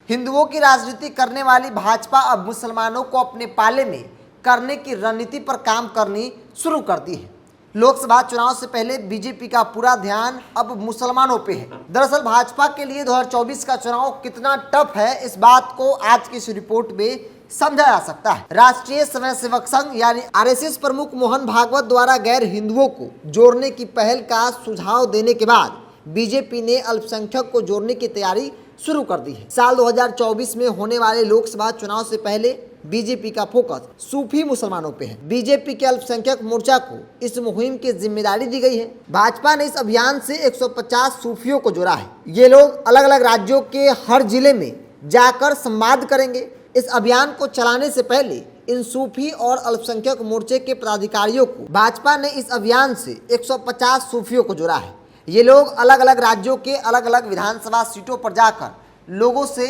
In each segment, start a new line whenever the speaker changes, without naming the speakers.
हिंदुओं की राजनीति करने वाली भाजपा अब मुसलमानों को अपने पाले में करने की रणनीति पर काम करनी शुरू कर दी है। लोकसभा चुनाव से पहले बीजेपी का पूरा ध्यान अब मुसलमानों पे है। दरअसल भाजपा के लिए 2024 का चुनाव कितना टफ है, इस बात को आज की इस रिपोर्ट में समझा जा सकता है। राष्ट्रीय स्वयंसेवक संघ यानी आरएसएस प्रमुख मोहन भागवत द्वारा गैर हिंदुओं को जोड़ने की पहल का सुझाव देने के बाद बीजेपी ने अल्पसंख्यक को जोड़ने की तैयारी शुरू कर दी है। साल 2024 में होने वाले लोकसभा चुनाव से पहले बीजेपी का फोकस सूफी मुसलमानों पे है। बीजेपी के अल्पसंख्यक मोर्चा को इस मुहिम की जिम्मेदारी दी गई है। भाजपा ने इस अभियान से 150 सूफियों को जोड़ा है। ये लोग अलग अलग राज्यों के हर जिले में जाकर संवाद करेंगे। इस अभियान को चलाने से पहले इन सूफी और अल्पसंख्यक मोर्चे के पदाधिकारियों को भाजपा ने इस अभियान से 150 सूफियों को जोड़ा है। ये लोग अलग अलग राज्यों के अलग अलग विधानसभा सीटों पर जाकर लोगों से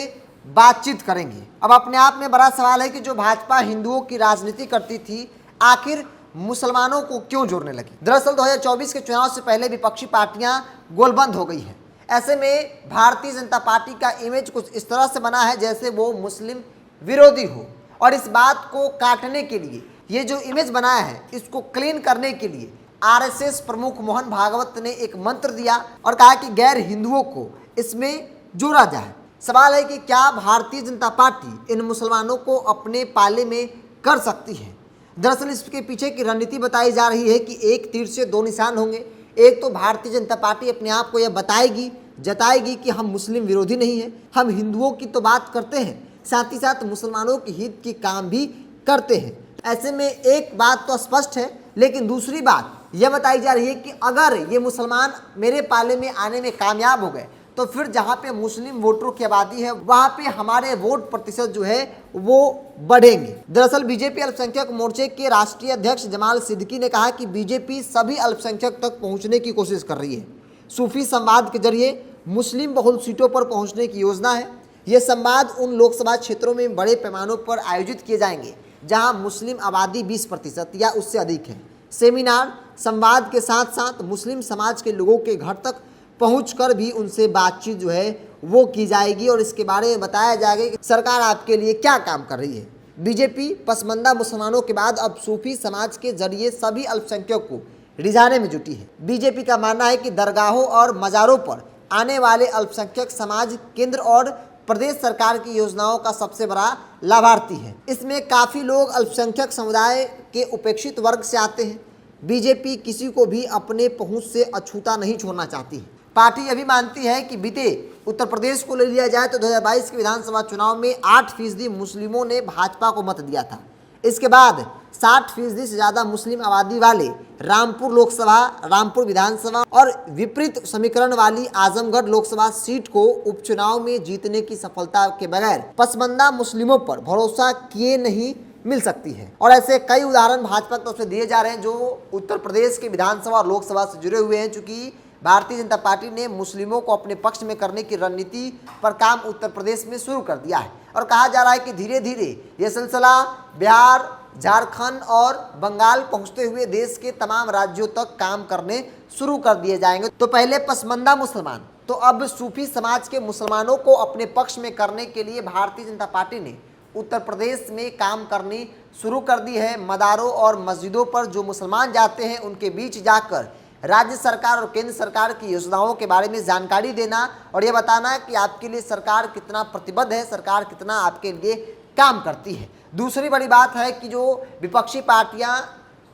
बातचीत करेंगे। अब अपने आप में बड़ा सवाल है कि जो भाजपा हिंदुओं की राजनीति करती थी, आखिर मुसलमानों को क्यों जोड़ने लगी। दरअसल 2024 के चुनाव से पहले विपक्षी पार्टियां गोलबंद हो गई हैं। ऐसे में भारतीय जनता पार्टी का इमेज कुछ इस तरह से बना है जैसे वो मुस्लिम विरोधी हो, और इस बात को काटने के लिए ये जो इमेज बनाया है, इसको क्लीन करने के लिए आरएसएस प्रमुख मोहन भागवत ने एक मंत्र दिया और कहा कि गैर हिंदुओं को इसमें जोड़ा जाए। सवाल है कि क्या भारतीय जनता पार्टी इन मुसलमानों को अपने पाले में कर सकती है। दरअसल इसके पीछे की रणनीति बताई जा रही है कि एक तीर से दो निशान होंगे। एक तो भारतीय जनता पार्टी अपने आप को यह जताएगी कि हम मुस्लिम विरोधी नहीं हैं, हम हिंदुओं की तो बात करते हैं, साथ ही साथ मुसलमानों के हित की काम भी करते हैं। ऐसे में एक बात तो स्पष्ट है, लेकिन दूसरी बात यह बताई जा रही है कि अगर ये मुसलमान मेरे पाले में आने में कामयाब हो गए तो फिर जहाँ पे मुस्लिम वोटरों की आबादी है वहाँ पे हमारे वोट प्रतिशत जो है वो बढ़ेंगे। दरअसल बीजेपी अल्पसंख्यक मोर्चे के राष्ट्रीय अध्यक्ष जमाल सिद्दीकी ने कहा कि बीजेपी सभी अल्पसंख्यक तक पहुँचने की कोशिश कर रही है। सूफी संवाद के जरिए मुस्लिम बहुल सीटों पर पहुँचने की योजना है। ये संवाद उन लोकसभा क्षेत्रों में बड़े पैमानों पर आयोजित किए जाएंगे जहाँ मुस्लिम आबादी 20% या उससे अधिक है। सेमिनार संवाद के साथ साथ मुस्लिम समाज के लोगों के घर तक पहुंचकर भी उनसे बातचीत जो है वो की जाएगी और इसके बारे में बताया जाएगा कि सरकार आपके लिए क्या काम कर रही है। बीजेपी पसमानदा मुसलमानों के बाद अब सूफी समाज के जरिए सभी अल्पसंख्यक को रिझाने में जुटी है। बीजेपी का मानना है कि दरगाहों और मज़ारों पर आने वाले अल्पसंख्यक समाज केंद्र और प्रदेश सरकार की योजनाओं का सबसे बड़ा लाभार्थी है। इसमें काफ़ी लोग अल्पसंख्यक समुदाय के उपेक्षित वर्ग से आते हैं। बीजेपी किसी को भी अपने पहुंच से अछूता नहीं छोड़ना चाहती है। पार्टी यह भी मानती है कि बीते उत्तर प्रदेश को ले लिया जाए तो 2022 के विधानसभा चुनाव में 8% मुस्लिमों ने भाजपा को मत दिया था। इसके बाद 60% से ज़्यादा मुस्लिम आबादी वाले रामपुर लोकसभा, रामपुर विधानसभा और विपरीत समीकरण वाली आजमगढ़ लोकसभा सीट को उपचुनाव में जीतने की सफलता के बगैर पसमानदा मुस्लिमों पर भरोसा किए नहीं मिल सकती है। और ऐसे कई उदाहरण भाजपा की तरफ से दिए जा रहे हैं जो उत्तर प्रदेश के विधानसभा और लोकसभा से जुड़े हुए हैं। चूंकि भारतीय जनता पार्टी ने मुस्लिमों को अपने पक्ष में करने की रणनीति पर काम उत्तर प्रदेश में शुरू कर दिया है और कहा जा रहा है कि धीरे धीरे ये सिलसिला बिहार, झारखंड और बंगाल पहुंचते हुए देश के तमाम राज्यों तक काम करने शुरू कर दिए जाएंगे। तो पहले पसमानदा मुसलमान, तो अब सूफी समाज के मुसलमानों को अपने पक्ष में करने के लिए भारतीय जनता पार्टी ने उत्तर प्रदेश में काम करनी शुरू कर दी है। मदारों और मस्जिदों पर जो मुसलमान जाते हैं उनके बीच जाकर राज्य सरकार और केंद्र सरकार की योजनाओं के बारे में जानकारी देना और ये बताना कि आपके लिए सरकार कितना प्रतिबद्ध है, सरकार कितना आपके लिए काम करती है। दूसरी बड़ी बात है कि जो विपक्षी पार्टियां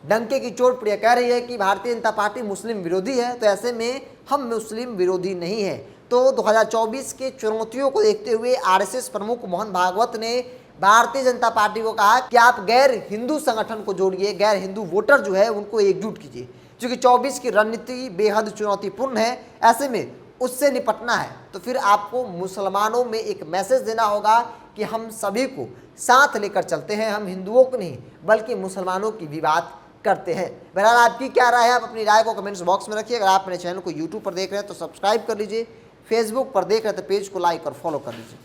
डंके की चोट पर यह कह रही है कि भारतीय जनता पार्टी मुस्लिम विरोधी है, तो ऐसे में हम मुस्लिम विरोधी नहीं है। तो 2024 के चुनौतियों को देखते हुए आरएसएस प्रमुख मोहन भागवत ने भारतीय जनता पार्टी को कहा कि आप गैर हिंदू संगठन को जोड़िए, गैर हिंदू वोटर जो है उनको एकजुट कीजिए। क्योंकि 24 की रणनीति बेहद चुनौतीपूर्ण है, ऐसे में उससे निपटना है तो फिर आपको मुसलमानों में एक मैसेज देना होगा कि हम सभी को साथ लेकर चलते हैं, हम हिंदुओं को नहीं बल्कि मुसलमानों की भी बात करते हैं। बहरहाल आपकी क्या राय है, आप अपनी राय को कमेंट्स बॉक्स में रखिए। अगर आप मेरे चैनल को यूट्यूब पर देख रहे हैं तो सब्सक्राइब कर लीजिए, फेसबुक पर देख रहे हैं तो पेज को लाइक और फॉलो कर लीजिए।